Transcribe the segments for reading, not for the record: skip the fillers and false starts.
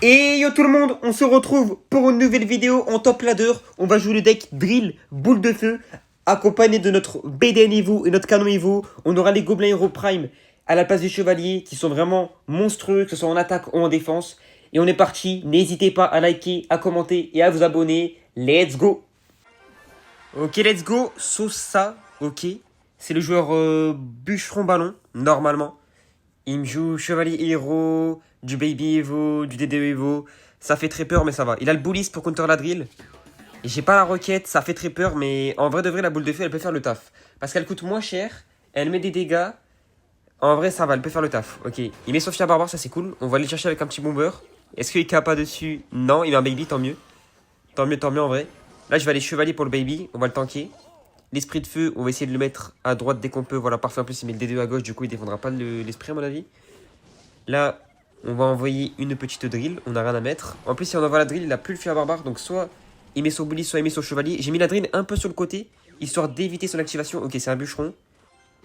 Et yo tout le monde, on se retrouve pour une nouvelle vidéo en top ladder. On va jouer le deck Drill, boule de feu, accompagné de notre BDN Evo et notre canon Evo. On aura les gobelins Hero Prime à la place des chevaliers qui sont vraiment monstrueux, que ce soit en attaque ou en défense. Et on est parti, n'hésitez pas à liker, à commenter et à vous abonner. Let's go. Ok, let's go. Sosa, ok. C'est le joueur bûcheron ballon, normalement. Il me joue Chevalier Héros, du Baby Evo, du DD Evo. Ça fait très peur, mais ça va. Il a le Bullis pour counter la drill. Et j'ai pas la roquette, ça fait très peur, mais en vrai de vrai, la boule de feu, elle peut faire le taf. Parce qu'elle coûte moins cher, elle met des dégâts. En vrai, ça va, elle peut faire le taf. Ok, il met Sophia Barbare, ça c'est cool. On va aller chercher avec un petit bomber. Est-ce qu'il cap pas dessus? Non, il met un Baby, tant mieux. Tant mieux en vrai. Là, je vais aller Chevalier pour le Baby, on va le tanker. L'esprit de feu, on va essayer de le mettre à droite dès qu'on peut. Voilà, parfait. En plus, il met le D2 à gauche, du coup, il défendra pas l'esprit, à mon avis. Là, on va envoyer une petite drill. On n'a rien à mettre. En plus, si on envoie la drill, il a plus le feu à barbare. Donc, soit il met son bully, soit il met son chevalier. J'ai mis la drill un peu sur le côté, histoire d'éviter son activation. Ok, c'est un bûcheron.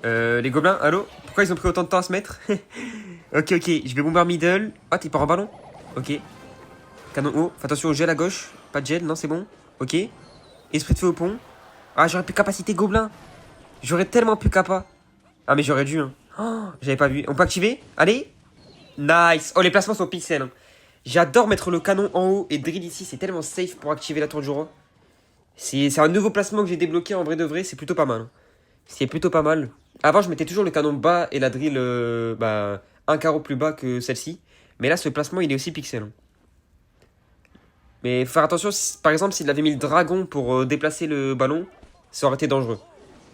Les gobelins, allô? Pourquoi ils ont pris autant de temps à se mettre? Ok, je vais bomber middle. Ah, t'es pas en ballon? Ok. Canon haut. Fais attention au gel à gauche. Pas de gel, non, c'est bon. Ok. Esprit de feu au pont. Ah, j'aurais pu capacité gobelin. J'aurais tellement pu capa. Ah, mais j'aurais dû, hein. Oh, j'avais pas vu. On peut activer? Allez. Nice. Oh, les placements sont pixels, hein. J'adore mettre le canon en haut et drill ici. C'est tellement safe pour activer la tour du roi. C'est un nouveau placement que j'ai débloqué en vrai de vrai. C'est plutôt pas mal, hein. C'est plutôt pas mal. Avant, je mettais toujours le canon bas et la drill un carreau plus bas que celle-ci. Mais là, ce placement, il est aussi pixel, hein. Mais faut faire attention, par exemple, s'il avait mis le dragon pour déplacer le ballon, ça aurait été dangereux.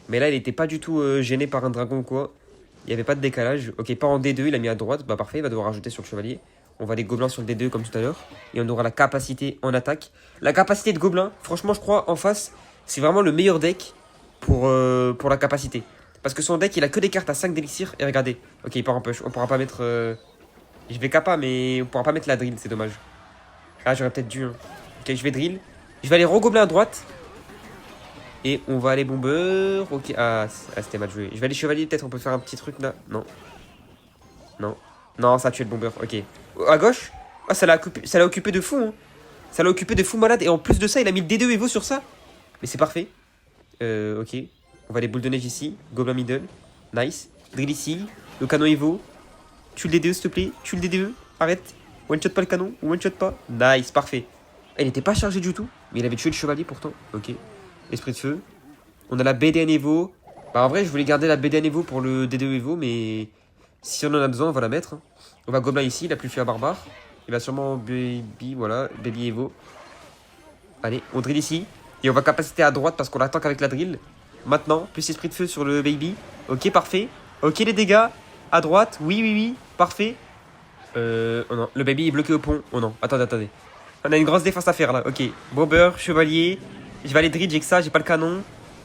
Mais là, il était pas du tout gêné par un dragon ou quoi. Il n'y avait pas de décalage. Ok, pas en D2, il a mis à droite. Bah parfait, il va devoir rajouter sur le chevalier. On va les gobelins sur le D2 comme tout à l'heure. Et on aura la capacité en attaque. La capacité de gobelin, franchement, je crois, en face, c'est vraiment le meilleur deck pour la capacité. Parce que son deck, il a que des cartes à 5 d'élixir. Et regardez. Ok, il part en push. On pourra pas mettre... Je vais capa, mais on pourra pas mettre la drill, c'est dommage. Ah, j'aurais peut-être dû, hein. Ok, je vais drill. Je vais aller re-gobelin à droite. Et on va aller bomber. Ok, c'était mal joué. Je vais aller chevalier, peut-être on peut faire un petit truc là. Non. Non, ça a tué le bomber. Ok. À gauche. Ah, ça l'a occupé de fou, hein. Ça l'a occupé de fou malade. Et en plus de ça, il a mis le D2 Evo sur ça. Mais c'est parfait. Ok. On va aller boule de neige ici. Gobelin middle. Nice. Drill ici. Le canon Evo. Tue le D2, s'il te plaît. Tue le D2. Arrête. One shot pas le canon. One shot pas. Nice, parfait. Il n'était pas chargé du tout. Mais il avait tué le chevalier pourtant. Ok. Esprit de feu. On a la BDN Evo. Bah en vrai, je voulais garder la BDN Evo pour le D2 Evo, mais si on en a besoin, on va la mettre. On va gobelin ici, il a plus le feu à barbare. Il va sûrement baby, voilà, baby Evo. Allez, on drill ici. Et on va capacité à droite parce qu'on l'attend qu'avec la drill. Maintenant, plus esprit de feu sur le baby. Ok, parfait. Ok, les dégâts. À droite, oui, parfait. Oh non, le baby est bloqué au pont. Oh non, attendez. On a une grosse défense à faire là. Ok, bomber, chevalier. Je vais aller drill, j'ai que ça, j'ai pas le canon.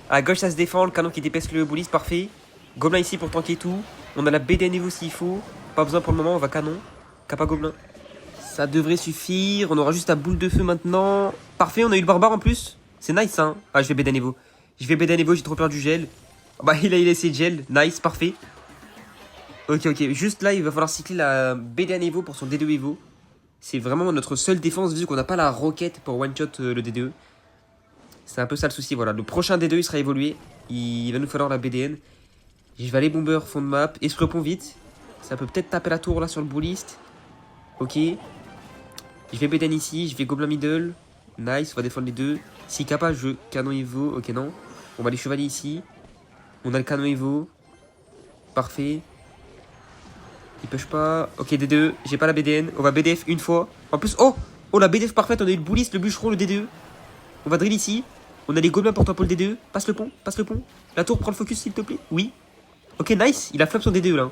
À gauche, ça se défend, le canon qui dépaisse le bullis, parfait. Gobelin ici pour tanker tout. On a la BDN Evo s'il faut. Pas besoin pour le moment, on va canon. Kappa gobelin. Ça devrait suffire. On aura juste la boule de feu maintenant. Parfait, on a eu le barbare en plus. C'est nice, hein. Ah, je vais BDN Evo. J'ai trop peur du gel. Bah, il a laissé le gel. Nice, parfait. Ok. Juste là, il va falloir cycler la BDN Evo pour son D2 Evo. C'est vraiment notre seule défense vu qu'on n'a pas la roquette pour one-shot le D2. C'est un peu ça le souci, voilà. Le prochain D2, il sera évolué. Il va nous falloir la BDN. Je vais aller bomber, fond de map. Esprit au pont vite. Ça peut peut-être taper la tour là sur le bullist. Ok. Je vais BDN ici. Je vais gobelin middle. Nice, on va défendre les deux. Si capable, je canon Evo. Ok, non. On va les chevaliers ici. On a le canon Evo. Parfait. Il push pas. Ok, D2. J'ai pas la BDN. On va BDF une fois. En plus, oh, la BDF parfaite. On a eu le bullist, le bûcheron, le D2. On va drill ici. On a les gobelins pour toi pour le D2. Passe le pont. La tour, prends le focus s'il te plaît. Oui. Ok, nice. Il a flop son D2 là.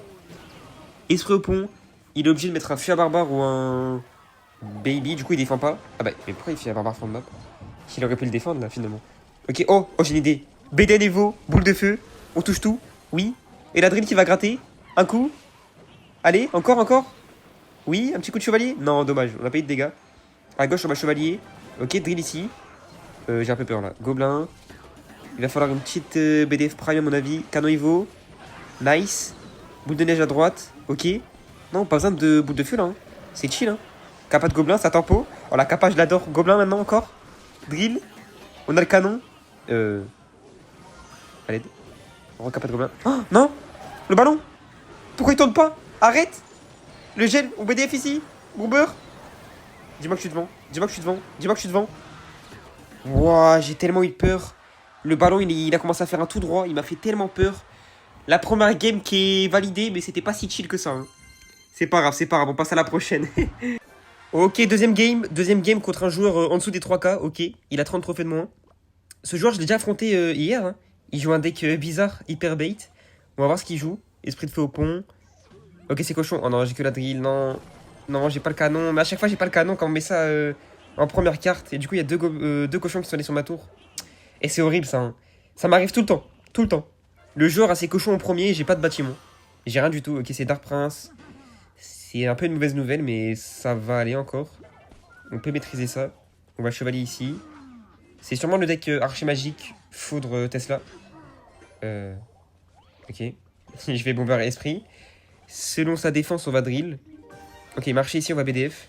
Esprit au pont. Il est obligé de mettre un feu à barbare ou un baby. Du coup, il défend pas. Ah bah, mais pourquoi il fait à barbare front de map? Il aurait pu le défendre là finalement. Ok, oh, j'ai une idée. BDN Evo, boule de feu. On touche tout. Oui. Et la drill qui va gratter. Un coup. Allez, encore. Oui, un petit coup de chevalier. Non, dommage. On a pas eu de dégâts. À gauche, on va chevalier. Ok, drill ici. J'ai un peu peur là. Gobelin. Il va falloir une petite BDF Prime à mon avis. Canon Evo. Nice. Boule de neige à droite. Ok. Non, pas besoin de boule de feu là, hein. C'est chill, hein. Kappa de gobelin, ça tempo. Oh la kappa, je l'adore. Gobelin maintenant encore. Drill. On a le canon. Allez. On kappa de gobelin. Oh non. Le ballon. Pourquoi il tourne pas? Arrête. Le gel. On BDF ici. Bomber. Dis-moi que je suis devant. Dis-moi que je suis devant. Dis-moi que je suis devant. Wouah, j'ai tellement eu peur. Le ballon, il a commencé à faire un tout droit. Il m'a fait tellement peur. La première game qui est validée, mais c'était pas si chill que ça. Hein. C'est pas grave, c'est pas grave. On passe à la prochaine. Ok, deuxième game. Deuxième game contre un joueur en dessous des 3K. Ok, il a 30 trophées de moins. Ce joueur, je l'ai déjà affronté hier. Hein. Il joue un deck bizarre, hyper bait. On va voir ce qu'il joue. Esprit de feu au pont. Ok, c'est cochon. Oh non, j'ai que la drill. Non, non, j'ai pas le canon. Mais à chaque fois, j'ai pas le canon quand on met ça en première carte. Et du coup, il y a deux cochons qui sont allés sur ma tour. Et c'est horrible ça. Hein. Ça m'arrive tout le temps. Tout le temps. Le joueur a ses cochons en premier et j'ai pas de bâtiment. J'ai rien du tout. Ok, c'est Dark Prince. C'est un peu une mauvaise nouvelle, mais ça va aller encore. On peut maîtriser ça. On va chevalier ici. C'est sûrement le deck archer magique. Foudre Tesla. Ok. Je vais bomber esprit. Selon sa défense, on va drill. Ok, marcher ici, on va BDF.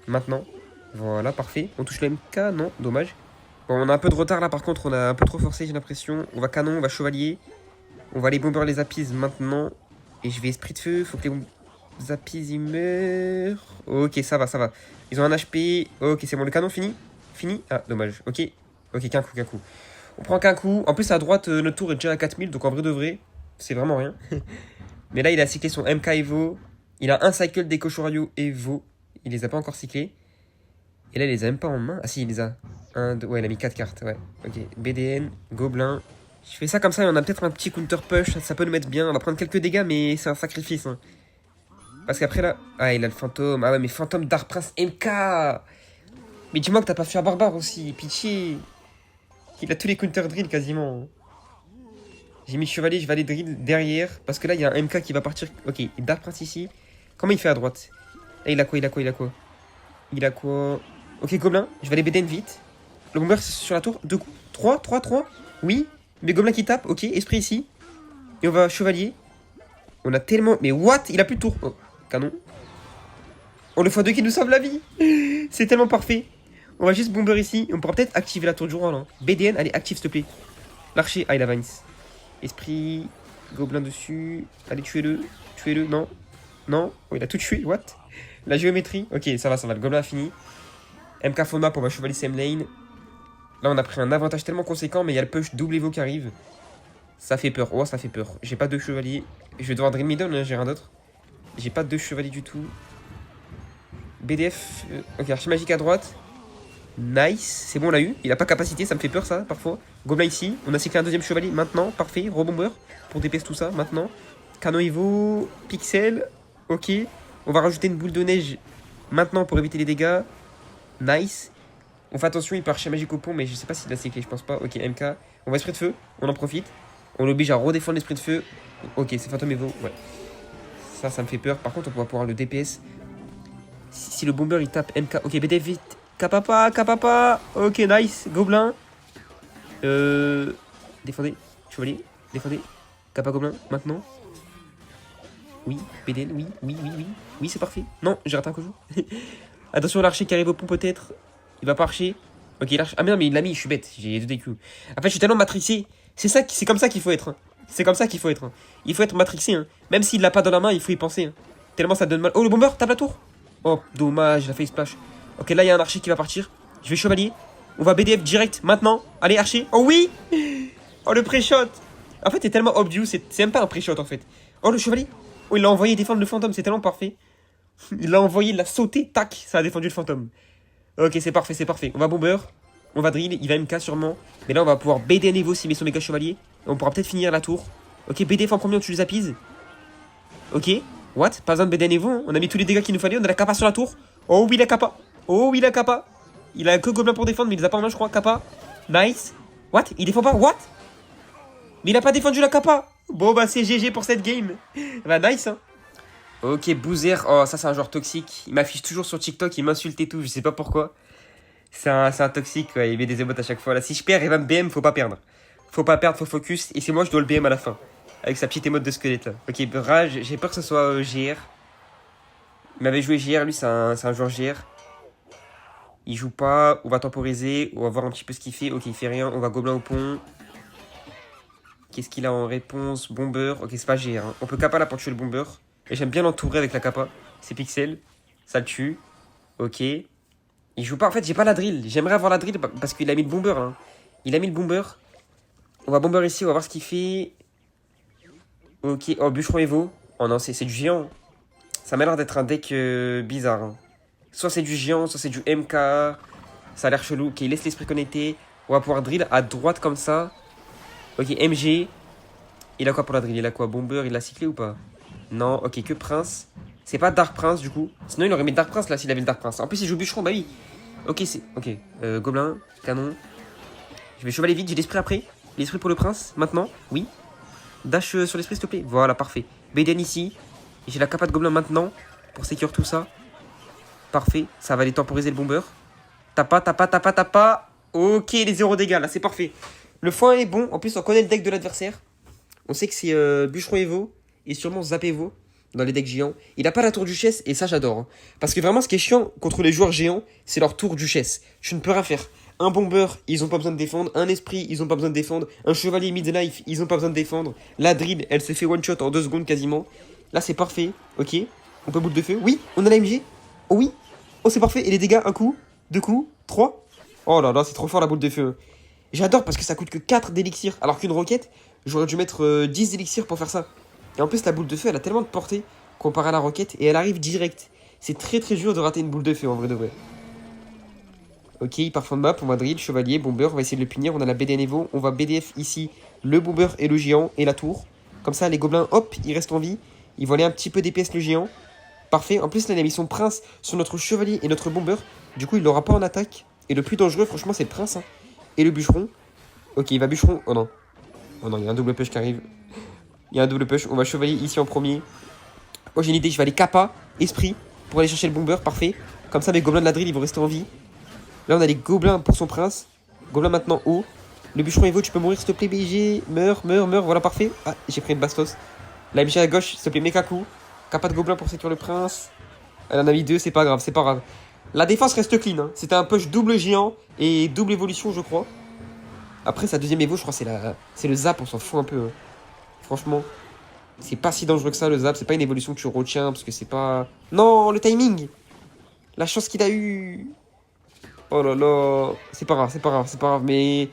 Maintenant. Voilà, parfait. On touche le MK, non, dommage. Bon, on a un peu de retard là, par contre, on a un peu trop forcé, j'ai l'impression. On va canon, on va chevalier. On va aller bomber les appises maintenant. Et je vais esprit de feu, faut que les appises ils meurent. Ok, ça va, ça va. Ils ont un HP. Ok, c'est bon, le canon fini. Fini. Ah, dommage. Ok. Ok, qu'un coup, qu'un coup. On prend qu'un coup. En plus, à droite, notre tour est déjà à 4000, donc en vrai de vrai, c'est vraiment rien. Mais là, il a cyclé son MK Evo. Il a un cycle des Cochorario Evo. Il les a pas encore cyclés. Et là, il les a même pas en main. Ah si, il les a. Ouais, il a mis 4 cartes. Ouais. Ok. BDN, Gobelin. Je fais ça comme ça et on a peut-être un petit counter push. Ça peut nous mettre bien. On va prendre quelques dégâts, mais c'est un sacrifice. Hein. Parce qu'après là. Ah, il a le fantôme. Ah ouais, mais fantôme Dark Prince MK. Mais dis-moi que t'as pas fait un barbare aussi. Pitié. Il a tous les counter drill quasiment. J'ai mis chevalier, je vais aller drill derrière. Parce que là, il y a un MK qui va partir. Ok, Dark Prince ici. Comment il fait à droite? Là, il a quoi? Il a quoi? Il a quoi? Il a quoi? Ok, Gobelin, je vais aller BDN vite. Le bomber sur la tour. 2 coups. 3. Oui. Mais Gobelin qui tape. Ok, esprit ici. Et on va chevalier. On a tellement. Mais what? Il a plus de tour. Oh, canon. Oh, le x2 qui nous sauve la vie. C'est tellement parfait. On va juste bomber ici. On pourra peut-être activer la tour du roi là. BDN, allez, active s'il te plaît. L'archer. Ah, il a Vines. Esprit. Gobelin dessus. Allez, tuez-le. Tuez-le. Non. Non. Oh, il a tout tué. What? La géométrie. Ok, ça va, ça va. Le gobelin a fini. MK full map, on va chevalier same lane. Là, on a pris un avantage tellement conséquent, mais il y a le push double Evo qui arrive. Ça fait peur. Oh, ça fait peur. J'ai pas de chevalier. Je vais devoir Dream Middle, hein, j'ai rien d'autre. J'ai pas de chevalier du tout. BDF. Ok, archi magique à droite. Nice. C'est bon, on l'a eu. Il a pas capacité, ça me fait peur, ça, parfois. Gobelin ici. On a cyclé un deuxième chevalier. Maintenant, parfait. Rebomber pour DPS tout ça. Maintenant. Canon Evo. Pixel. Ok. On va rajouter une boule de neige maintenant pour éviter les dégâts. Nice. On fait attention, il part chez Magique au pont, mais je sais pas s'il a cyclé, je pense pas. Ok, MK. On va esprit de feu, on en profite. On l'oblige à redéfendre l'esprit de feu. Ok, c'est Phantom Evo, ouais. Ça me fait peur. Par contre, on pourra pouvoir le DPS. Si le bomber il tape MK. Ok, BD vite. Kapapa, Kapapa. Ok, nice. Gobelin. Défendez. Chevalier. Défendez. Kappa Gobelin, maintenant. Oui, BDN, oui. Oui, c'est parfait. Non, j'ai raté un coup. Attention, l'archer qui arrive au pont peut-être. Il va pas archer. Ok, il arche. Ah, mais non, mais il l'a mis, je suis bête. J'ai 2 DQ. En fait, je suis tellement matrixé. C'est comme ça qu'il faut être. Hein. C'est comme ça qu'il faut être. Hein. Il faut être matrixé. Hein. Même s'il l'a pas dans la main, il faut y penser. Hein. Tellement ça donne mal. Oh, le bomber, tape la tour. Oh, dommage, il a fait splash. Ok, là, il y a un archer qui va partir. Je vais chevalier. On va BDF direct maintenant. Allez, archer. Oh oui. Oh, le pré-shot. En fait, c'est tellement obvious. C'est même pas un pré-shot en fait. Oh, le chevalier. Oh, il l'a envoyé défendre le fantôme. C'est tellement parfait. Il l'a envoyé, il l'a sauté. Tac, ça a défendu le fantôme. Ok, c'est parfait, c'est parfait. On va bomber. On va drill. Il va MK sûrement. Mais là, on va pouvoir BD niveau s'il met son méga chevalier. Et on pourra peut-être finir la tour. Ok, BDF en premier, on tue les appises. Ok. What? Pas besoin de BD niveau. Hein. On a mis tous les dégâts qu'il nous fallait. On a la kappa sur la tour. Oh oui, la kappa. Oh oui, la kappa. Il a que gobelin pour défendre, mais il les a pas en main, je crois. Kappa. Nice. What? Il défend pas? What? Mais il a pas défendu la kappa. Bon, bah, c'est GG pour cette game. Bah, nice, hein. Ok, Boozer. Oh, ça, c'est un joueur toxique. Il m'affiche toujours sur TikTok. Il m'insulte et tout. Je sais pas pourquoi. C'est un toxique. Ouais, il met des émotes à chaque fois. Là, si je perds, il va me BM. Faut pas perdre. Faut pas perdre, faut focus. Et c'est moi, je dois le BM à la fin. Avec sa petite émote de squelette là. Ok, rage. J'ai peur que ce soit GR. Il m'avait joué GR, lui c'est un joueur GR. Il joue pas, on va temporiser, on va voir un petit peu ce qu'il fait. Ok, il fait rien, on va gobelin au pont. Qu'est-ce qu'il a en réponse? Bomber, ok c'est pas GR. Hein. On peut kappa là pour tuer le bomber. Et j'aime bien l'entourer avec la kappa. C'est pixel, ça le tue. Ok. Il joue pas, en fait j'ai pas la drill. J'aimerais avoir la drill parce qu'il a mis le bomber. Hein. Il a mis le bomber. On va bomber ici, on va voir ce qu'il fait. Ok, oh bûcheron Evo. Oh non, c'est du géant. Ça m'a l'air d'être un deck bizarre. Hein. Soit c'est du géant, soit c'est du MK. Ça a l'air chelou. Ok, il laisse l'esprit connecté. On va pouvoir drill à droite comme ça. Ok, MG. Il a quoi pour la drill? Il a quoi? Bomber, il l'a cyclé ou pas? Non, ok, que Prince. C'est pas Dark Prince du coup. Sinon il aurait mis Dark Prince là s'il avait le Dark Prince. En plus il joue bûcheron, bah oui. Ok, c'est. Ok. Gobelin, canon. Je vais chevaler vite, j'ai l'esprit après. L'esprit pour le prince, maintenant. Oui. Dash sur l'esprit s'il te plaît. Voilà, parfait. BDN ici. J'ai la capa de gobelin maintenant. Pour sécure tout ça. Parfait. Ça va aller temporiser le bomber. Tapa, tapa, tapa, tapa. Ok, les 0 dégâts là, c'est parfait. Le foin est bon. En plus, on connaît le deck de l'adversaire. On sait que c'est Bûcheron Evo et sûrement Zap Evo dans les decks géants. Il a pas la tour duchesse et ça j'adore. Hein. Parce que vraiment ce qui est chiant contre les joueurs géants, c'est leur tour duchesse. Tu ne peux rien faire. Un bomber, ils ont pas besoin de défendre. Un esprit, ils ont pas besoin de défendre. Un chevalier midlife, ils ont pas besoin de défendre. La drill, elle s'est fait one shot en 2 secondes quasiment. Là c'est parfait. Ok. On peut boule de feu. Oui, on a la MG. Oh oui. Oh c'est parfait. Et les dégâts, un coup, 2 coups, 3. Oh là là, c'est trop fort la boule de feu. J'adore parce que ça coûte que 4 d'élixir. Alors qu'une roquette, j'aurais dû mettre 10 d'élixirs pour faire ça. Et en plus, la boule de feu, elle a tellement de portée comparé à la roquette et elle arrive direct. C'est très très dur de rater une boule de feu en vrai de vrai. Ok, il part fond de map, on va drill, chevalier, bomber, on va essayer de le punir. On a la BDN Evo, on va BDF ici le bomber et le géant et la tour. Comme ça, les gobelins, hop, ils restent en vie. Ils vont aller un petit peu DPS le géant. Parfait. En plus, là, il a mis son prince sur notre chevalier et notre bomber. Du coup, il l'aura pas en attaque. Et le plus dangereux, franchement, c'est le prince. Hein. Et le bûcheron. Ok, il va bûcheron. Oh non. Oh non, il y a un double push qui arrive. Il y a un double push. On va chevalier ici en premier. Oh, j'ai une idée. Je vais aller kappa, esprit, pour aller chercher le bomber. Parfait. Comme ça, mes gobelins de la drill, ils vont rester en vie. Là, on a les gobelins pour son prince. Gobelin maintenant haut. Le bûcheron Evo, tu peux mourir, s'il te plaît, BG. Meurs, meurs, meurs. Voilà, parfait. Ah, j'ai pris une bastos. La MG à gauche, s'il te plaît, Mekaku. Kappa de gobelin pour sécuriser le prince. Elle en a mis 2, c'est pas grave, c'est pas grave. La défense reste clean. Hein. C'était un push double géant et double évolution, je crois. Après, sa deuxième évo, je crois, c'est le zap, on s'en fout un peu. Hein. Franchement, c'est pas si dangereux que ça, le zap. C'est pas une évolution que tu retiens, parce que c'est pas... Non, le timing. La chance qu'il a eu. Oh là là. C'est pas grave, c'est pas grave, c'est pas grave. Mais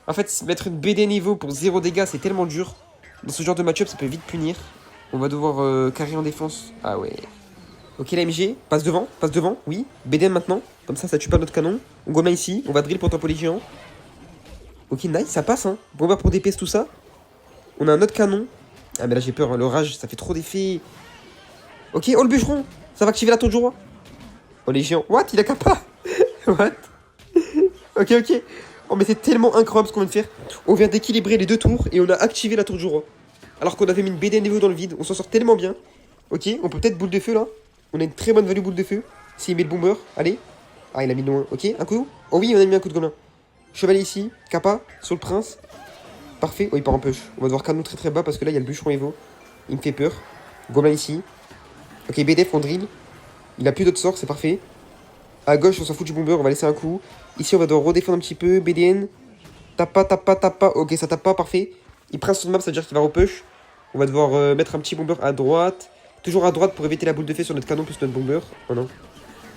en fait, mettre une BD niveau pour 0 dégâts, c'est tellement dur. Dans ce genre de match-up, ça peut vite punir. On va devoir carrer en défense. Ah ouais. Ok, la MG, passe devant, oui. BDM maintenant, comme ça tue pas notre canon. On gobelin ici, on va drill pour tempo les géants. Ok, nice, ça passe, hein. Bomber pour DPS, tout ça. On a un autre canon. Ah, mais là j'ai peur, hein. Le rage, ça fait trop d'effets. Ok, oh le bûcheron, ça va activer la tour du roi. Oh les géants, what? Il a kappa. What? Ok, ok. Oh, mais c'est tellement incroyable ce qu'on vient de faire. On vient d'équilibrer les deux tours et on a activé la tour du roi. Alors qu'on avait mis une BD niveau dans le vide, on s'en sort tellement bien. Ok, on peut peut-être boule de feu là. On a une très bonne value boule de feu. S'il met le bomber, allez. Ah, il a mis loin. Ok, un coup. Oh oui, on a mis un coup de gobelin. Chevalier ici, kappa, sur le prince. Parfait. Oh, il part en push. On va devoir canon très très bas parce que là, il y a le bûcheron Evo. Il me fait peur. Gobelin ici. Ok, BDF, on drill. Il a plus d'autres sorts, c'est parfait. À gauche, on s'en fout du bomber, on va laisser un coup. Ici, on va devoir redéfendre un petit peu. BDN. Tape pas, tape pas, tape pas. Ok, ça tape pas, parfait. Il prend son map, ça veut dire qu'il va repush. On va devoir mettre un petit bomber à droite. Toujours à droite pour éviter la boule de feu sur notre canon plus notre bomber. Oh non.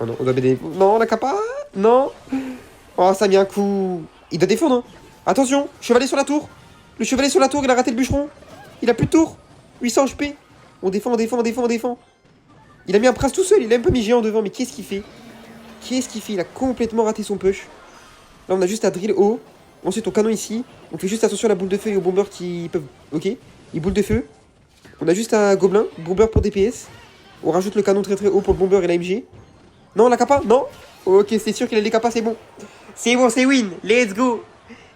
Oh non, on doit BD. Non, la capa. Non. Oh, ça a mis un coup. Il doit défendre. Hein. Attention, chevalier sur la tour. Le chevalier sur la tour, il a raté le bûcheron. Il a plus de tour. 800 HP. On défend, on défend, on défend, on défend. Il a mis un prince tout seul. Il a un peu mis géant devant. Mais qu'est-ce qu'il fait? Qu'est-ce qu'il fait? Il a complètement raté son push. Là, on a juste à drill haut. Ensuite, on canon ici. On fait juste attention à la boule de feu et aux bombers qui peuvent. Ok. Il boule de feu. On a juste un gobelin. Bomber pour DPS. On rajoute le canon très très haut pour le bomber et la MG. Non, la capa? Non. Ok, c'est sûr qu'il a les capas, c'est bon. C'est bon, c'est win. Let's go.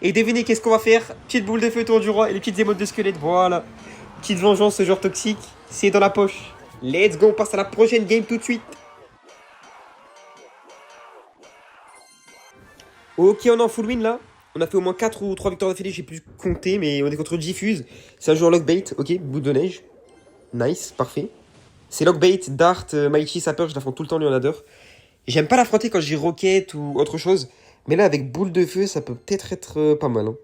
Et devinez qu'est-ce qu'on va faire? Petite boule de feu tour du roi et les petites émotes de squelette. Voilà. Petite vengeance, ce genre toxique. C'est dans la poche. Let's go, on passe à la prochaine game tout de suite. Ok, on est en full win là. On a fait au moins 4 ou 3 victoires d'affilée, j'ai plus compté, mais on est contre Diffuse. C'est un joueur lockbait, ok, boule de neige. Nice, parfait. C'est Lockbait, Dart, Mighty, Sapper, je l'affronte tout le temps, Leonador. J'aime pas l'affronter quand j'ai Rocket ou autre chose. Mais là, avec boule de feu, ça peut peut-être être pas mal. Hein.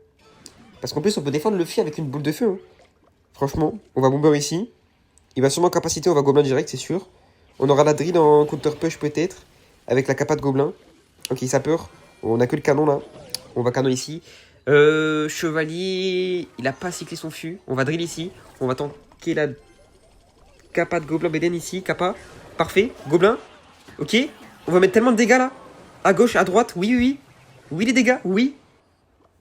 Parce qu'en plus, on peut défendre le Luffy avec une boule de feu. Hein. Franchement, on va Bomber ici. Il va sûrement capacité, on va Gobelin direct, c'est sûr. On aura la drill en counter push peut-être. Avec la capa de Gobelin. Ok, Sapper. On a que le canon là. On va canon ici. Chevalier, il a pas cyclé son fût. On va drill ici. On va tanker la capa de Gobelin Beden ici. Capa. Parfait. Gobelin. Ok. On va mettre tellement de dégâts là. À gauche, à droite. Oui, oui, oui. Oui, les dégâts. Oui.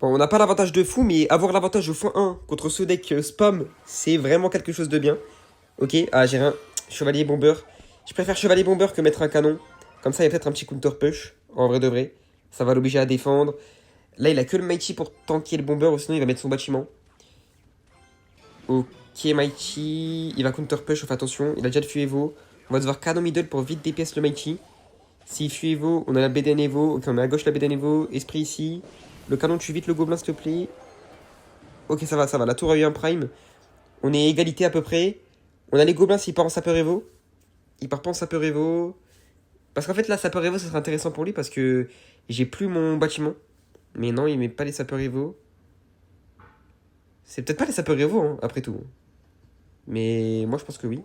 Bon, on n'a pas l'avantage de fou, mais avoir l'avantage de x1 contre ce deck spam, c'est vraiment quelque chose de bien. Ok. Ah, j'ai rien. Chevalier bomber. Je préfère chevalier bomber que mettre un canon. Comme ça, il y a peut-être un petit counter push. En vrai de vrai. Ça va l'obliger à défendre. Là, il a que le Mighty pour tanker le bomber, ou sinon il va mettre son bâtiment. Ok, Mighty. Il va counter push, fais attention. Il a déjà le Fuevo. On va devoir canon middle pour vite DPS le Mighty. Si Fuevo, on a la BDN Evo. Ok, on a à gauche la BDN Evo. Esprit ici. Le canon tue vite le gobelin, s'il te plaît. Ok, ça va, ça va. La tour a eu un prime. On est égalité à peu près. On a les gobelins s'il part en Sapeur Evo. Il part pas en Sapeur Evo. Parce qu'en fait, là, Sapeur Evo, ça serait intéressant pour lui parce que j'ai plus mon bâtiment. Mais non, il met pas les Sapeur Evo. C'est peut-être pas les Sapeur Evo, hein, après tout. Mais moi, je pense que oui.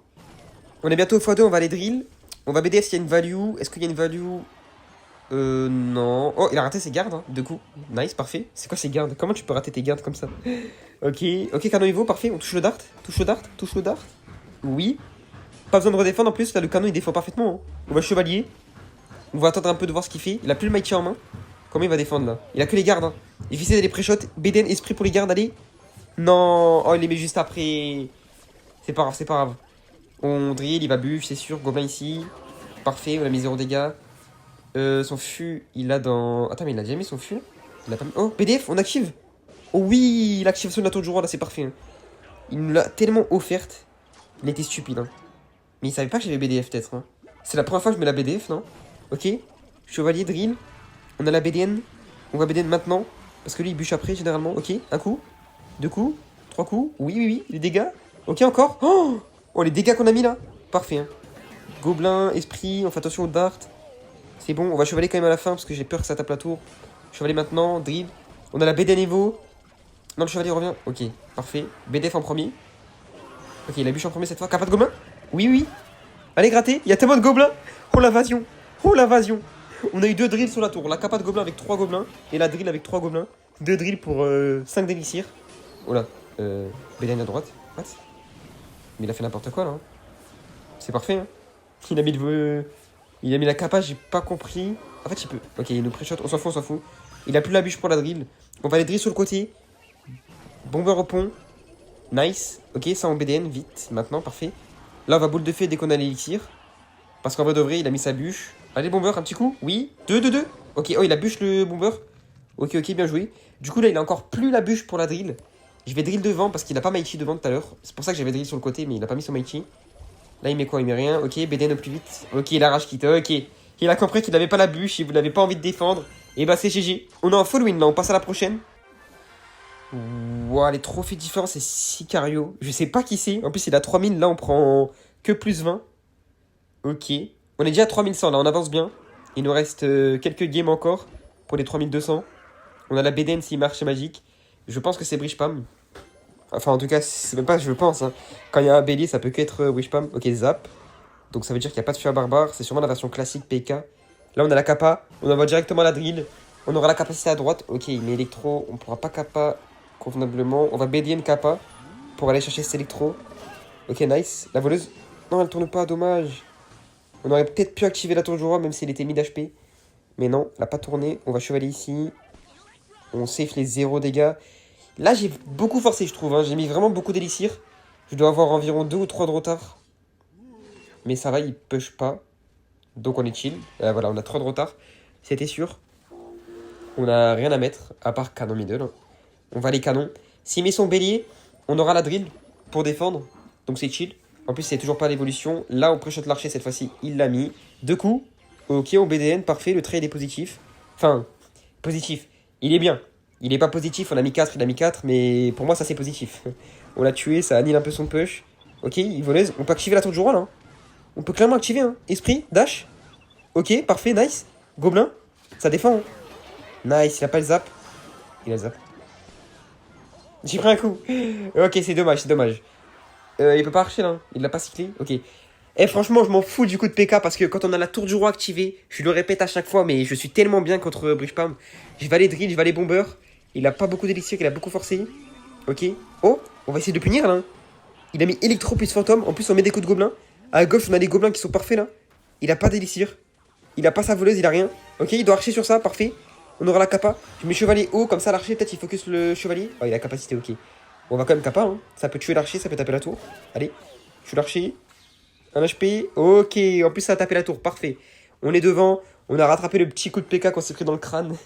On est bientôt au x2, on va les drill. On va BDF s'il y a une value. Est-ce qu'il y a une value? Non. Oh, il a raté ses gardes, hein, deux coups. Nice, parfait. C'est quoi ces gardes? Comment tu peux rater tes gardes comme ça? Ok, ok, canon Evo, parfait. On touche le dart. Touche le dart, touche le dart. Oui. Pas besoin de redéfendre en plus, là le canon il défend parfaitement. Hein. On va chevalier. On va attendre un peu de voir ce qu'il fait. Il a plus le Mighty en main. Comment il va défendre là? Il a que les gardes. Hein. Il fait des pré-shots. BDN, esprit pour les gardes, allez. Non. Oh, il les met juste après. C'est pas grave, c'est pas grave. On drill, il va buff, c'est sûr. Gobelin ici. Parfait, on a mis 0 dégâts. Son fût, il a dans. Attends, mais il a déjà mis son fût. Il a pas mis. Oh, BDF, on active. Oh oui, l'activation de la tour du roi là, c'est parfait. Hein. Il nous l'a tellement offerte. Il était stupide. Hein. Mais il savait pas que j'avais BDF peut-être. Hein. C'est la première fois que je mets la BDF, non? Ok. Chevalier, drill. On a la BDN. On va BDN maintenant. Parce que lui, il bûche après, généralement. Ok. Un coup. Deux coups. Trois coups. Oui, oui, oui. Les dégâts. Ok, encore. Oh, les dégâts qu'on a mis là. Parfait. Hein. Gobelin, esprit. On fait attention au dart. C'est bon. On va chevalier quand même à la fin. Parce que j'ai peur que ça tape la tour. Chevalier maintenant. Drill. On a la BDN Evo. Non, le chevalier revient. Ok. Parfait. BDF en premier. Ok, il a bûche en premier cette fois. Capa de gobelin. Oui, oui. Allez, gratter. Il y a tellement de gobelins. Oh, l'invasion. Oh, l'invasion. On a eu 2 drills sur la tour. La capa de gobelin avec 3 gobelins. Et la drill avec 3 gobelins. 2 drills pour 5 d'élixirs. Oh là. BDN à droite. What? Mais il a fait n'importe quoi là. Hein. C'est parfait. Hein. Il a mis il a mis la capa, j'ai pas compris. En fait, il peut. Ok, il nous pré-shot. On s'en fout, on s'en fout. Il a plus la bûche pour la drill. On va les drill sur le côté. Bomber au pont. Nice. Ok, ça en BDN, vite. Maintenant, parfait. Là, on va boule de fée dès qu'on a l'élixir. Parce qu'en vrai de vrai, il a mis sa bûche. Allez, bomber, un petit coup. Oui. 2, 2, 2. Ok, oh, il a bûche le bomber. Ok, ok, bien joué. Du coup, là, il a encore plus la bûche pour la drill. Je vais drill devant parce qu'il a pas Mighty devant tout à l'heure. C'est pour ça que j'avais drill sur le côté, mais il a pas mis son Mighty. Là, il met quoi? Il met rien. Ok, BDN au plus vite. Ok, il arrache quitte. Ok. Il a compris qu'il avait pas la bûche et vous n'avez pas envie de défendre. Et bah, c'est GG. On est en full win là, on passe à la prochaine. Ouah, les trophées différents, c'est Sicario. Je sais pas qui c'est. En plus, il a 3000. Là, on prend que plus 20. Ok. On est déjà à 3100. Là, on avance bien. Il nous reste quelques games encore pour les 3200. On a la BDN s'il marche, c'est magique. Je pense que c'est Bridgepam. Enfin, en tout cas, c'est même pas je pense. Hein. Quand il y a un bélier, ça peut que être Bridgepam. Ok, zap. Donc, ça veut dire qu'il n'y a pas de feu à barbare. C'est sûrement la version classique PK. Là, on a la capa. On envoie directement la drill. On aura la capacité à droite. Ok, mais électro, on pourra pas capa convenablement. On va BDN kappa pour aller chercher cet électro. Ok, nice. La voleuse. Non, elle tourne pas, dommage. On aurait peut-être pu activer la tour du roi, même s'il était mid HP. Mais non, elle n'a pas tourné. On va chevalier ici. On safe les 0 dégâts. Là, j'ai beaucoup forcé, je trouve. Hein. J'ai mis vraiment beaucoup d'élixir. Je dois avoir environ 2 ou 3 de retard. Mais ça va, il push pas. Donc on est chill. Voilà, on a 3 de retard. C'était sûr. On n'a rien à mettre, à part canon middle. On va les canons. S'il met son bélier, on aura la drill pour défendre. Donc c'est chill. En plus, c'est toujours pas l'évolution. Là, on pré-shot l'archer cette fois-ci. Il l'a mis. 2 coups. Ok, on BDN, parfait. Le trade est positif. Enfin, positif. Il est bien. Il est pas positif. On a mis 4, il a mis 4. Mais pour moi, ça c'est positif. On l'a tué, ça annule un peu son push. Ok, il voleuse. On peut activer la tour du roi là. On peut clairement activer, hein. Esprit, dash. Ok, parfait, nice. Gobelin, ça défend. Hein. Nice, il a pas le zap. Il a le zap. J'ai pris un coup. Ok, c'est dommage, c'est dommage. Il peut pas archer là. Hein. Il l'a pas cyclé. Ok. Eh, franchement, je m'en fous du coup de PK parce que quand on a la tour du roi activée, je le répète à chaque fois, mais je suis tellement bien contre Bridgepalm. Je vais aller drill, je vais aller bomber. Il a pas beaucoup d'élixir, il a beaucoup forcé. Ok. Oh, on va essayer de punir là. Hein. Il a mis électro plus fantôme. En plus, on met des coups de gobelin. À gauche, on a les gobelins qui sont parfaits là. Il a pas d'élixir. Il a pas sa voleuse, il a rien. Ok, il doit archer sur ça, parfait. On aura la capa. Je mets chevalier haut, comme ça l'archer, peut-être il focus le chevalier. Oh, il a capacité, ok. Bon, on va quand même capa, hein. Ça peut tuer l'archer, ça peut taper la tour. Allez, tue l'archer. Un HP, ok. En plus, ça a tapé la tour, parfait. On est devant. On a rattrapé le petit coup de PK qu'on s'est pris dans le crâne.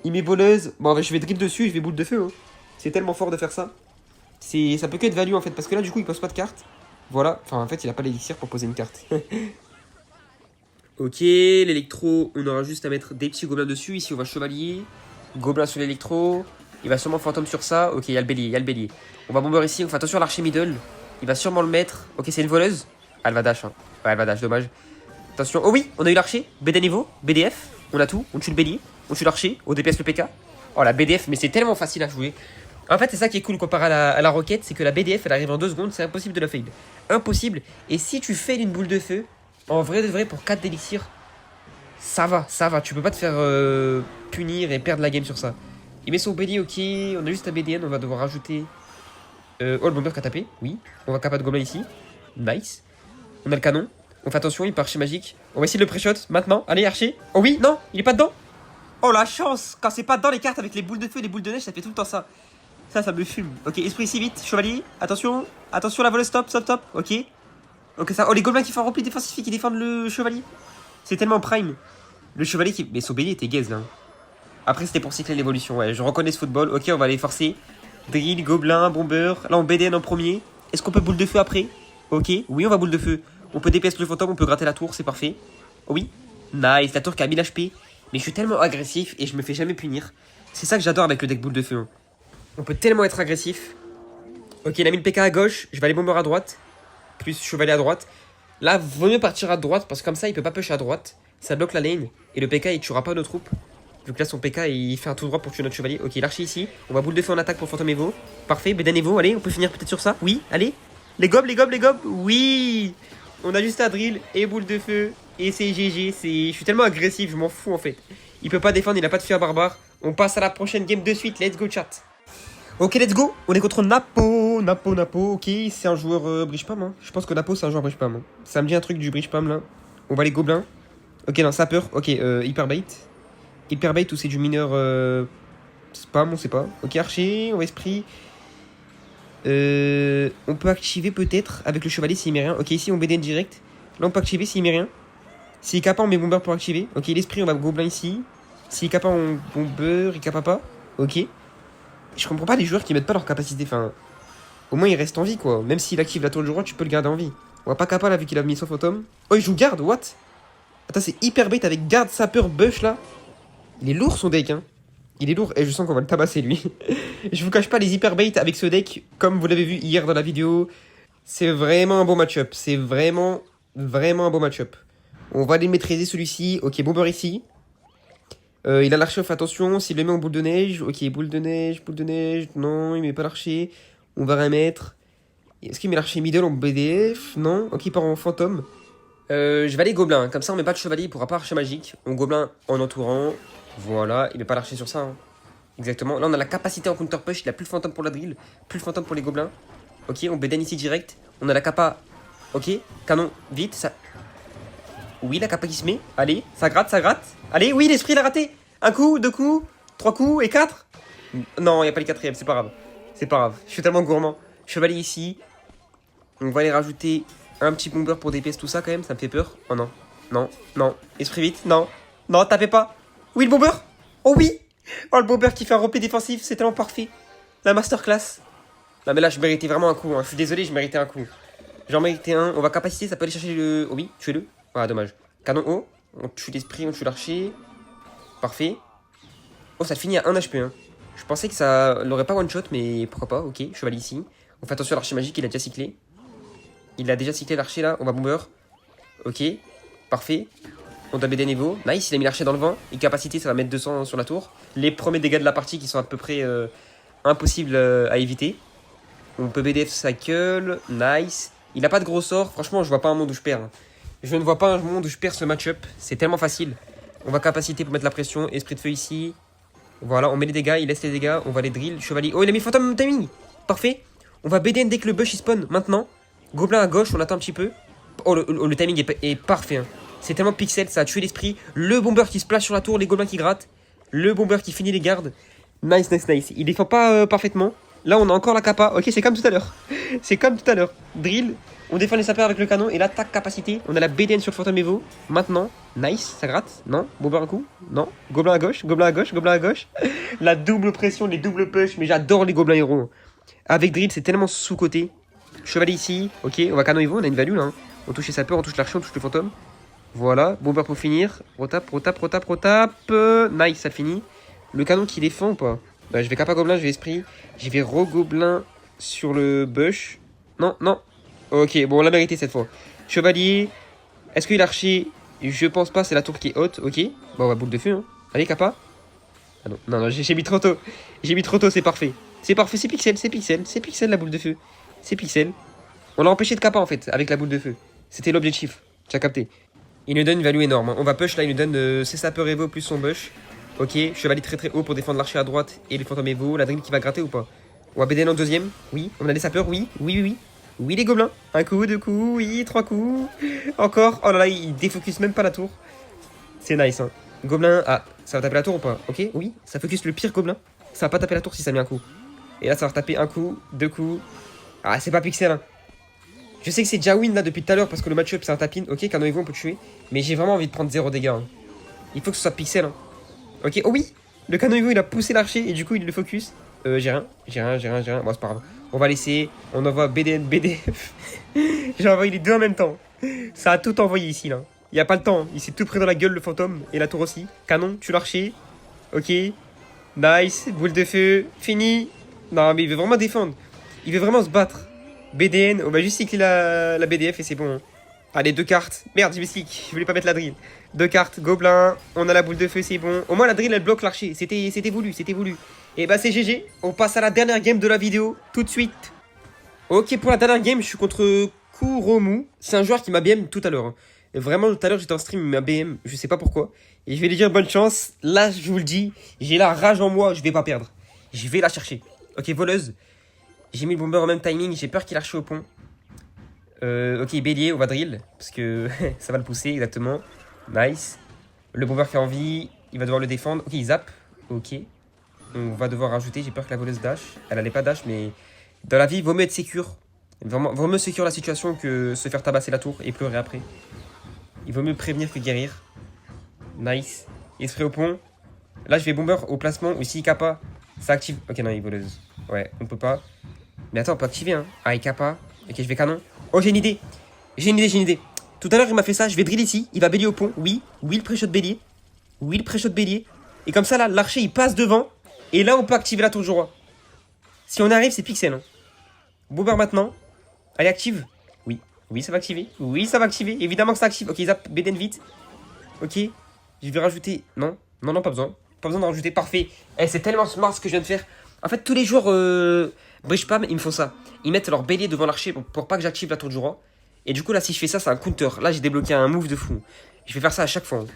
Il met voleuse. Bon, je vais drill dessus, je vais boule de feu. Hein. C'est tellement fort de faire ça. Ça peut que être value en fait, parce que là, du coup, il pose pas de carte. Voilà, enfin, en fait, il a pas l'élixir pour poser une carte. Ok, l'électro, on aura juste à mettre des petits gobelins dessus. Ici, on va chevalier. Gobelin sur l'électro. Il va sûrement fantôme sur ça. Ok, il y a le bélier, il y a le bélier. On va bomber ici, on fait attention à l'archer middle. Il va sûrement le mettre. Ok, c'est une voleuse. Ah, elle va dash. Hein. Ouais, elle va dash, dommage. Attention. Oh oui, on a eu l'archer. BD niveau, BDF. On a tout. On tue le bélier. On tue l'archer. On DPS le PK. Oh, la BDF, mais c'est tellement facile à jouer. En fait, c'est ça qui est cool comparé à la roquette. C'est que la BDF, elle arrive en 2 secondes. C'est impossible de la fail. Impossible. Et si tu fail une boule de feu, en vrai de vrai, pour 4 d'élixir, ça va, ça va. Tu peux pas te faire punir et perdre la game sur ça. Il met son bélier, ok. On a juste un BDN. On va devoir rajouter. Oh, le bomber qui a tapé. Oui. On va capable de gobelin ici. Nice. On a le canon. On fait attention, il part archer magique. On va essayer de le pré-shot maintenant. Allez, archer. Oh oui, non, il est pas dedans. Oh la chance. Quand c'est pas dans les cartes avec les boules de feu et les boules de neige, ça fait tout le temps ça. Ça me fume. Ok, esprit ici vite. Chevalier. Attention. Attention, la volée, stop, stop, stop. Ok. Ok, ça. Oh, les gobelins qui font un repli défensif et qui défendent le chevalier. C'est tellement prime. Le chevalier qui. Mais son bélier était gaze là. Après, c'était pour cycler l'évolution. Ouais, je reconnais ce football. Ok, on va aller forcer. Drill, gobelin, bomber. Là, on BDN en premier. Est-ce qu'on peut boule de feu après? Ok. Oui, on va boule de feu. On peut DPS le fantôme, on peut gratter la tour, c'est parfait. Oh oui. Nice, la tour qui a 1000 HP. Mais je suis tellement agressif et je me fais jamais punir. C'est ça que j'adore avec le deck boule de feu. Hein. On peut tellement être agressif. Ok, il a mis le PK à gauche. Je vais aller bomber à droite. Plus chevalier à droite. Là, vaut mieux partir à droite parce que comme ça, il peut pas push à droite. Ça bloque la lane. Et le PK, il tuera pas nos troupes. Vu que là, son PK, il fait un tout droit pour tuer notre chevalier. Ok, l'archer ici. On va boule de feu en attaque pour Fantôme Evo. Parfait, Beden Evo. Allez, on peut finir peut-être sur ça. Oui, allez. Les gobs, les gobs, les gobs. Oui. On a juste à drill et boule de feu. Et c'est GG. Je suis tellement agressif, je m'en fous en fait. Il peut pas défendre, il a pas de feu à barbare. On passe à la prochaine game de suite. Let's go, chat. Ok, let's go. On est contre Napo. Napo. Ok, c'est un joueur Bridgepalm. Hein. Je pense que Napo, c'est un joueur Bridgepalm. Hein. Ça me dit un truc du Bridgepalm là. On va les gobelins. Ok, non, sapeur. Ok, hyperbait. Hyperbait ou c'est du mineur spam, on sait pas. Ok, archer, on va esprit. On peut activer peut-être avec le chevalier s'il met rien. Ok, ici on BDN direct. Là on peut activer s'il met rien. S'il est capable, on met bomber pour activer. Ok, l'esprit, on va gobelin ici. S'il est capable, on bomber. Il est capable pas. Ok. Je comprends pas les joueurs qui mettent pas leur capacité. Enfin, au moins il reste en vie quoi. Même s'il active la tour du roi, tu peux le garder en vie. On va pas capable là vu qu'il a mis son fantôme. Oh, il joue garde, what? Attends, c'est hyper bait avec garde, sapeur, bush là. Il est lourd son deck, hein. Il est lourd et je sens qu'on va le tabasser lui. Je vous cache pas les hyper bait avec ce deck, comme vous l'avez vu hier dans la vidéo. C'est vraiment un bon match-up. C'est vraiment un bon match-up. On va aller maîtriser celui-ci. Ok, bomber ici. Il a l'archer, fait attention. S'il le met en boule de neige. Ok, boule de neige. Non, il met pas l'archer. On va remettre. Est-ce qu'il met l'archer middle en BDF? Non. Ok, il part en fantôme. Je vais aller gobelin. Comme ça, on met pas de chevalier. Il pourra pas archer magique. On gobelin en entourant. Voilà, il met pas l'archer sur ça. Hein. Exactement. Là, on a la capacité en counter push. Il a plus le fantôme pour la drill. Plus le fantôme pour les gobelins. Ok, on BDN ici direct. On a la capa. Ok, canon, vite. Ça... Oui, la capa qui se met. Allez, ça gratte, ça gratte. Allez, oui, l'esprit, il a raté. Un coup, 2 coups, 3 coups et 4. Non, il n'y a pas les quatrièmes, c'est pas grave. C'est pas grave. Je suis tellement gourmand. Chevalier ici. On va aller rajouter un petit bomber pour DPS, tout ça quand même. Ça me fait peur. Oh non, non. Esprit vite, non. Non, tapez pas. Oui, le bomber. Oh oui. Oh, le bomber qui fait un repli défensif. C'est tellement parfait. La masterclass. Non, mais là, je méritais vraiment un coup. Hein. Je suis désolé, je méritais un coup. J'en méritais un. On va capaciter, ça peut aller chercher le... Oh oui, tuez-le. Ah, dommage. Canon haut. On tue l'esprit, on tue l'archer. Parfait. Oh, ça finit à 1 HP. Hein. Je pensais que ça l'aurait pas one shot, mais pourquoi pas. Ok, chevalier ici. On fait attention à l'archer magique, il a déjà cyclé. Il a déjà cyclé l'archer là. On va bomber. Ok. Parfait. On doit BD niveau. Nice, il a mis l'archer dans le vent. Et capacité, ça va mettre 200 sur la tour. Les premiers dégâts de la partie qui sont à peu près impossibles à éviter. On peut BDF cycle. Nice. Il a pas de gros sort. Franchement, je vois pas un monde où je perds. Je ne vois pas un monde où je perds ce match-up. C'est tellement facile. On va capacité pour mettre la pression. Esprit de feu ici. Voilà, on met les dégâts. Il laisse les dégâts. On va les drill. Chevalier. Oh, il a mis fantôme timing. Parfait. On va BDN dès que le bush il spawn. Maintenant. Gobelin à gauche. On attend un petit peu. Oh, le timing est parfait. Hein. C'est tellement pixel. Ça a tué l'esprit. Le bomber qui se place sur la tour. Les gobelins qui grattent. Le bomber qui finit les gardes. Nice, nice, nice. Il défend pas parfaitement. Là, on a encore la capa. Ok, c'est comme tout à l'heure. C'est comme tout à l'heure. Drill. On défend les sapeurs avec le canon. Et l'attaque capacité. On a la BDN sur le Phantom Evo. Maintenant. Nice. Ça gratte. Non. Bomber un coup. Non. Gobelin à gauche. Gobelin à gauche. Gobelin à gauche. La double pression. Les doubles push. Mais j'adore les gobelins héros. Avec Drill, c'est tellement sous-côté. Chevalier ici. Ok. On va canon Evo. On a une value là. Hein. On touche les sapeurs. On touche l'archer. On touche le fantôme. Voilà. Bomber pour finir. Retape, retape, retape, retape. Nice. Ça finit. Le canon qui défend ou pas? Bah, je vais capa gobelin, je vais esprit. Je vais re-gobelin sur le bush. Non, non. Ok, bon, on l'a mérité cette fois. Chevalier. Est-ce qu'il a archer? Je pense pas, c'est la tour qui est haute. Ok. Bon, on va boule de feu. Hein. Allez, capa. Ah non, non, non, j'ai mis trop tôt. J'ai mis trop tôt, c'est parfait. C'est parfait, c'est pixel, c'est pixel. C'est pixel la boule de feu. C'est pixel. On l'a empêché de capa en fait, avec la boule de feu. C'était l'objectif. Tu as capté. Il nous donne une value énorme. Hein. On va push là, il nous donne ses sapeurs Evo plus son bush. Ok, chevalier très très haut pour défendre l'archer à droite et le fantôme Evo. La drill qui va gratter ou pas? On va BDN en deuxième. Oui. On a des sapeurs. Oui. Oui, oui, oui. Oui, les gobelins. Un coup, deux coups. Oui, trois coups. Encore. Oh là là, il défocus même pas la tour. C'est nice. Hein. Gobelin. Ah, ça va taper la tour ou pas? Ok, oui. Ça focus le pire gobelin. Ça va pas taper la tour si ça met un coup. Et là, ça va taper un coup, deux coups. Ah, c'est pas pixel. Hein. Je sais que c'est déjà win là depuis tout à l'heure parce que le match-up c'est un tapin. Ok, Canon Evo on peut tuer. Mais j'ai vraiment envie de prendre 0 dégâts. Hein. Il faut que ce soit pixel. Hein. Ok, oh oui. Le canon Evo il a poussé l'archer et du coup il le focus. J'ai rien. Bon, c'est pas grave. On va laisser. On envoie BDN, BDF. J'ai envoyé les deux en même temps. Ça a tout envoyé ici là. Il n'y a pas le temps. Il s'est tout pris dans la gueule le fantôme et la tour aussi. Canon, tue l'archer. Ok. Nice. Boule de feu. Fini. Non, mais il veut vraiment défendre. Il veut vraiment se battre. BDN. On va juste cycler la BDF et c'est bon. Hein. Allez, deux cartes. Merde, j'ai mis stick. Je voulais pas mettre la drill. Deux cartes, gobelin. On a la boule de feu, c'est bon. Au moins, la drill, elle bloque l'archer. C'était voulu, c'était voulu. Et bah, c'est GG. On passe à la dernière game de la vidéo. Tout de suite. Ok, pour la dernière game, je suis contre Kuromu. C'est un joueur qui m'a BM tout à l'heure. Hein. Vraiment, tout à l'heure, j'étais en stream, il m'a BM. Je sais pas pourquoi. Et je vais lui dire bonne chance. Là, je vous le dis. J'ai la rage en moi. Je vais pas perdre. Je vais la chercher. Ok, voleuse. J'ai mis le bomber en même timing. J'ai peur qu'il arche au pont. Ok, bélier, on va drill. Parce que ça va le pousser, exactement. Nice. Le bomber qui a envie. Il va devoir le défendre. Ok, il zappe. Ok. On va devoir rajouter. J'ai peur que la voleuse dash. Elle allait pas dash, mais dans la vie, il vaut mieux être sécure. Vraiment, vaut mieux sécure la situation que se faire tabasser la tour et pleurer après. Il vaut mieux prévenir que guérir. Nice. Il se ferait au pont. Là, je vais bomber au placement. Ou si kappa, ça active. Ok, non, il est voleuse. Ouais, on peut pas. Mais attends, on peut activer. Hein. Ah, il kappa. Ok, je vais canon. Oh, j'ai une idée. J'ai une idée. Tout à l'heure, il m'a fait ça. Je vais drill ici. Il va bélier au pont. Oui. Oui, le pré-shot bélier. Oui, le pré-shot bélier. Et comme ça, là, l'archer, il passe devant. Et là, on peut activer la tour du roi. Si on arrive, c'est pixel. Hein. Bomber maintenant. Allez, active. Oui. Oui, ça va activer. Oui, ça va activer. Évidemment que ça active. Ok, ils zappent BDN vite. Ok. Je vais rajouter. Non. Non, non, pas besoin. Pas besoin d'en rajouter. Parfait. Eh, c'est tellement smart ce que je viens de faire. En fait, tous les joueurs bridge spam, ils me font ça. Ils mettent leur bélier devant l'archer pour pas que j'active la tour du roi. Et du coup, là, si je fais ça, c'est un counter. Là, j'ai débloqué un move de fou. Je vais faire ça à chaque fois. Hein.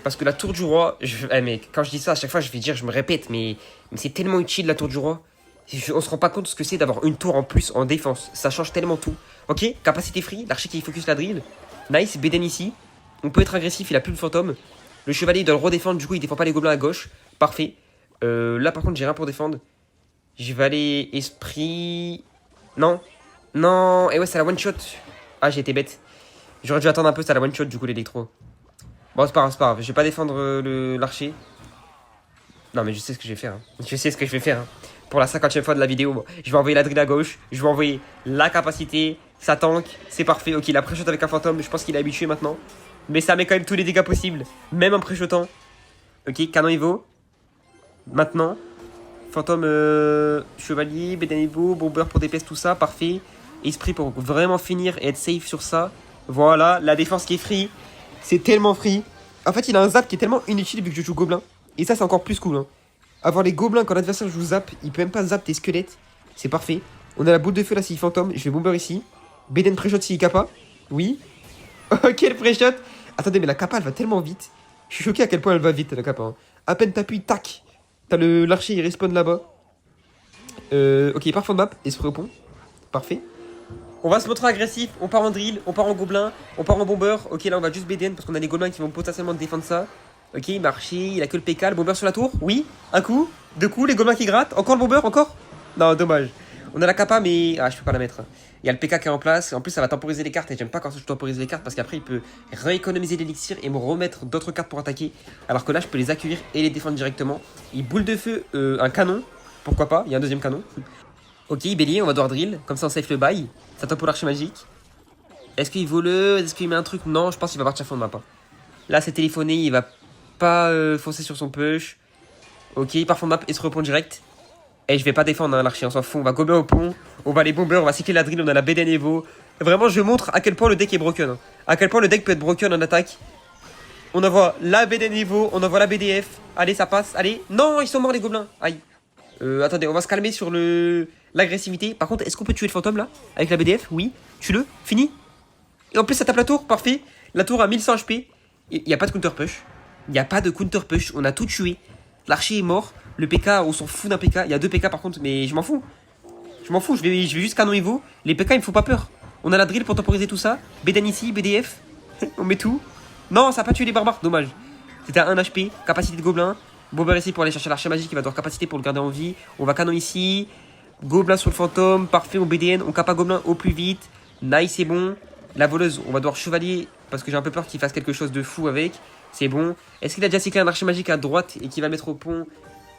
Parce que la tour du roi, mec, quand je dis ça, à chaque fois, je vais dire, je me répète, mais c'est tellement utile la tour du roi. On se rend pas compte de ce que c'est d'avoir une tour en plus en défense. Ça change tellement tout. Ok, capacité free, l'archer qui focus la drill. Nice, Beden ici. On peut être agressif, il a plus le fantôme. Le chevalier il doit le redéfendre, du coup, il défend pas les gobelins à gauche. Parfait. Là, par contre, j'ai rien pour défendre. Je vais aller esprit. Non. Non. Et ouais, c'est la one shot. Ah, j'ai été bête. J'aurais dû attendre un peu, c'est la one shot, du coup, l'électro. Bon, c'est pas grave, c'est pas grave. Je vais pas défendre l'archer. Non, mais je sais ce que je vais faire. Hein. Je sais ce que je vais faire. Hein. Pour la 50e fois de la vidéo, je vais envoyer la drill à gauche. Je vais envoyer la capacité. Ça tank. C'est parfait. Ok, la pré-shot avec un fantôme. Je pense qu'il est habitué maintenant. Mais ça met quand même tous les dégâts possibles. Même en pré-shotant. Ok, canon Evo. Maintenant. Fantôme chevalier, Beden Evo, bomber pour DPS, tout ça. Parfait. esprit pour vraiment finir et être safe sur ça. Voilà, la défense qui est free. C'est tellement free. En fait, il a un zap qui est tellement inutile vu que je joue gobelin. Et ça, c'est encore plus cool. Hein. Avoir les gobelins quand l'adversaire joue zap, il peut même pas zap tes squelettes. C'est parfait. On a la boule de feu là, s'il fantôme. Je vais bomber ici. Beden pré-shot s'il kappa. Oui. Ok, le pré-shot. Attendez, mais la kappa, elle va tellement vite. Je suis choqué à quel point elle va vite, la kappa. Hein. À peine t'appuies, tac. T'as l'archer, il respawn là-bas. Ok, parfum de map. Esprit au pont. Parfait. On va se montrer agressif. On part en drill, on part en gobelin, on part en bomber. Ok, là, on va juste BDN parce qu'on a des gobelins qui vont potentiellement défendre ça. Ok, marché, il a que le PK, le bomber sur la tour. Oui, un coup, deux coups, les gobelins qui grattent. Encore le bomber, encore. Non, dommage. On a la kappa, mais. Ah, je peux pas la mettre. Il y a le PK qui est en place. En plus, ça va temporiser les cartes. Et j'aime pas quand je temporise les cartes parce qu'après, il peut rééconomiser l'élixir et me remettre d'autres cartes pour attaquer. Alors que là, je peux les accueillir et les défendre directement. Il boule de feu, un canon. Pourquoi pas? Il y a un deuxième canon. Ok, bélier, on va devoir drill. Comme ça, on safe le bail. Ça top pour l'archer magique. Est-ce qu'il voleuse? Est-ce qu'il met un truc? Non, je pense qu'il va partir fond de map. Là, c'est téléphoné. Il va pas foncer sur son push. Ok, il part fond de map et se repond direct. Et je vais pas défendre hein, l'archer, on s'en fout. On va gober au pont. On va les bombers, on va cycler la drill. On a la BDN Evo. Vraiment, je montre à quel point le deck est broken. Hein. À quel point le deck peut être broken en attaque. On envoie la BDN Evo. On envoie la BDF. Allez, ça passe. Allez. Non, ils sont morts les gobelins. Aïe. Attendez, on va se calmer sur l'agressivité. Par contre, est-ce qu'on peut tuer le fantôme là? Avec la BDF? Oui. Tue-le. Fini. Et en plus, ça tape la tour. Parfait. La tour a 1100 HP. Il n'y a pas de counter push. Il n'y a pas de counter push. On a tout tué. L'archer est mort. Le PK, on s'en fout d'un PK. Il y a 2 PK par contre, mais je m'en fous. Je m'en fous. Je vais juste canon Evo. Les PK, il me faut pas peur. On a la drill pour temporiser tout ça. Beden ici, BDF. On met tout. Non, ça n'a pas tué les barbares. Dommage. C'était à 1 HP. Capacité de gobelin. Bomber ici pour aller chercher l'archer magique. Il va devoir capacité pour le garder en vie. On va canon ici. Gobelin sur le fantôme. Parfait, on BDN. On capa gobelin au plus vite. Nice, c'est bon. La voleuse, on va devoir chevalier. Parce que j'ai un peu peur qu'il fasse quelque chose de fou avec. C'est bon. Est-ce qu'il a déjà cyclé un archer magique à droite et qu'il va mettre au pont?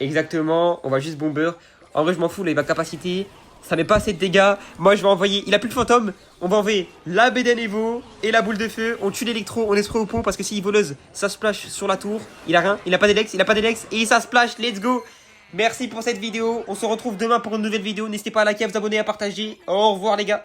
Exactement. On va juste bomber. En vrai, je m'en fous. Là, il va capacité. Ça met pas assez de dégâts. Moi, je vais envoyer. Il a plus de fantôme. On va envoyer la BDN Evo et la boule de feu. On tue l'électro. On esprit au pont parce que s'il voleuse, ça splash sur la tour. Il a rien. Il a pas d'élex. Il a pas d'élex. Et ça splash. Let's go. Merci pour cette vidéo. On se retrouve demain pour une nouvelle vidéo. N'hésitez pas à liker, à vous abonner, à partager. Au revoir, les gars.